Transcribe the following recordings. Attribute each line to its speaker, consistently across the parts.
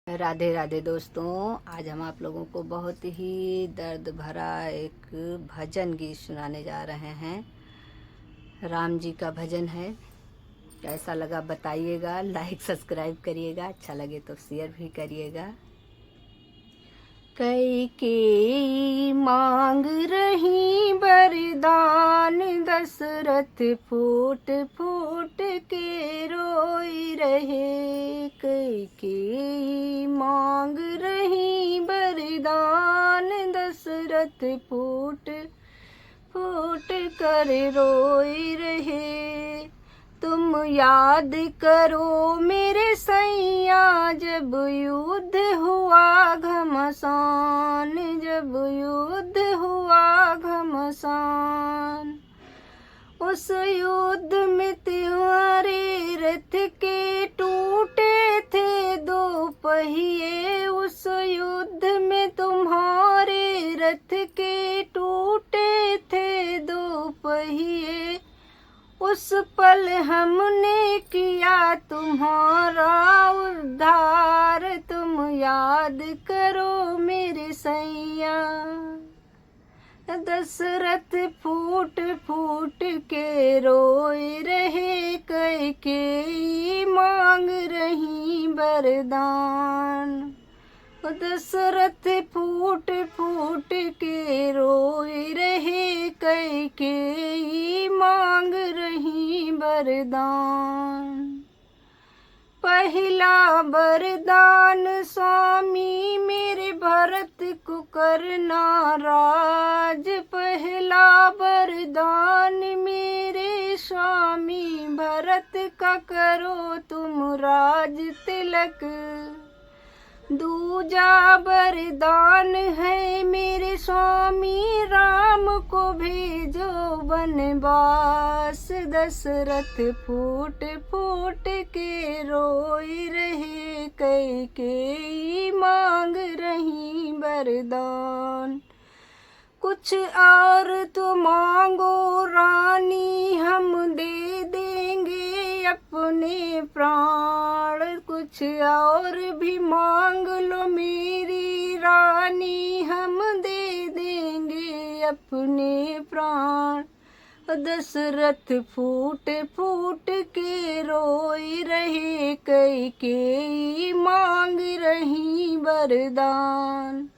Speaker 1: राधे राधे दोस्तों, आज हम आप लोगों को बहुत ही दर्द भरा एक भजन गीत सुनाने जा रहे हैं। राम जी का भजन है। कैसा लगा बताइएगा, लाइक सब्सक्राइब करिएगा, अच्छा लगे तो शेयर भी करिएगा। कैकेयी मांग रही वरदान, दशरथ फूट फूट के रोई रहे। कैकेयी मांग रही वरदान, दशरथ फूट फूट कर रोई रहे। तुम याद करो मेरे सैया, जब युद्ध हुआ घमसान, जब युद्ध हुआ घमसान। उस युद्ध में तुम्हारे रथ के टूटे थे दो पहिए, उस युद्ध में तुम्हारे रथ के टूटे थे दो पहिए। उस पल हमने किया तुम्हारा उद्धार, तुम याद करो मेरे सैया। दशरथ फूट फूट के रोए रहे, कैकेयी मांग रही वरदान। दशरथ फूट फूट के रोए रहे, कैकेयी मांग रही वरदान। पहला वरदान स्वामी मेरे भरत को करना राज, पहला वरदान मेरे स्वामी भरत का करो तुम राज तिलक। दूजा वरदान है मेरे स्वामी राम को भेजो वनवास, दशरथ फूट फूट के रोई रहे, कैकेयी मांग रही वरदान। कुछ और तो मांगो रानी, हम दे देंगे अपने प्राण। कुछ और भी मांग लो मेरी रानी, हम दे देंगे अपने प्राण। दशरथ फूट फूट के रोई रहे, कैकेयी मांग रही वरदान।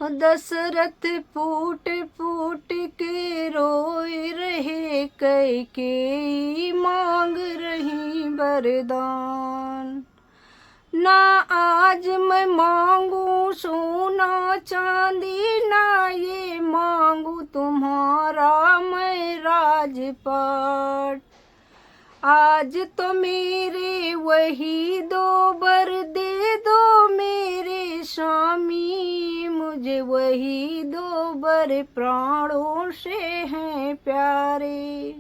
Speaker 1: दशरथ फूट फूट के रोए रहे, कैकेयी मांग रही वरदान। ना आज मैं मांगू सोना चांदी, ना ये मांगू तुम्हारा मैं राजपाट। आज तो मेरे वही दो वर दे दो मेरे स्वामी, मुझे वही दो वर प्राणों से हैं प्यारे।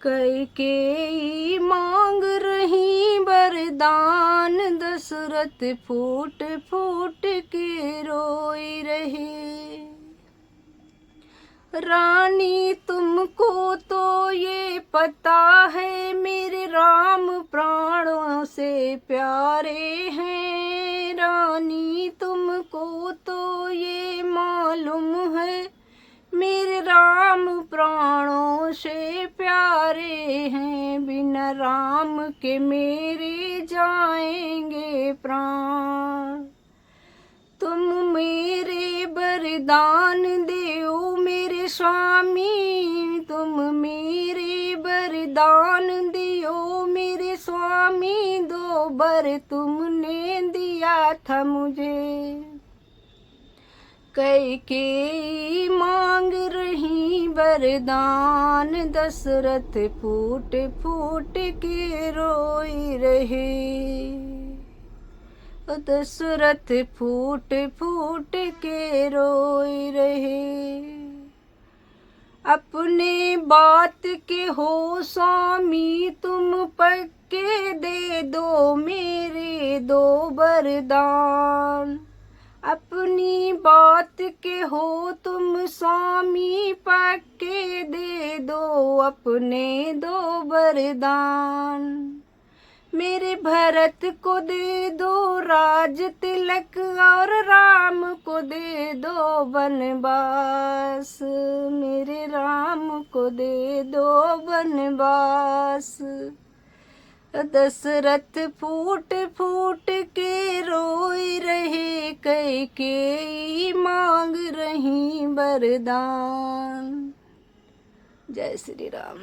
Speaker 1: कैकेयी मांग रही वरदान, दशरथ फूट फूट के रोई रहे। रानी तुमको तो ये पता है मेरे राम प्राणों से प्यारे हैं। रानी तुमको तो ये मालूम है मेरे राम प्राणों से प्यारे हैं। बिना राम के मेरे जाएंगे प्राण। तुम मेरे वरदान देओ मेरे स्वामी, तुम मेरे वरदान दियो मेरे स्वामी। दो वर तुमने दिया था मुझे। कैकेयी मांग रही वरदान, दशरथ फूट फूट के रोई रहे। दशरथ फूट फूट के रोई रहे। अपने बात के हो स्वामी तुम पक्के दे दो मेरे दो वरदान। अपनी बात के हो तुम स्वामी पक्के दे दो अपने दो वरदान। मेरे भरत को दे दो राज तिलक और राम को दे दो वनवास, मेरे राम को दे दो वनवास। दशरथ फूट फूट के रोई रहे, कैकेयी मांग रही वरदान। जय श्री राम।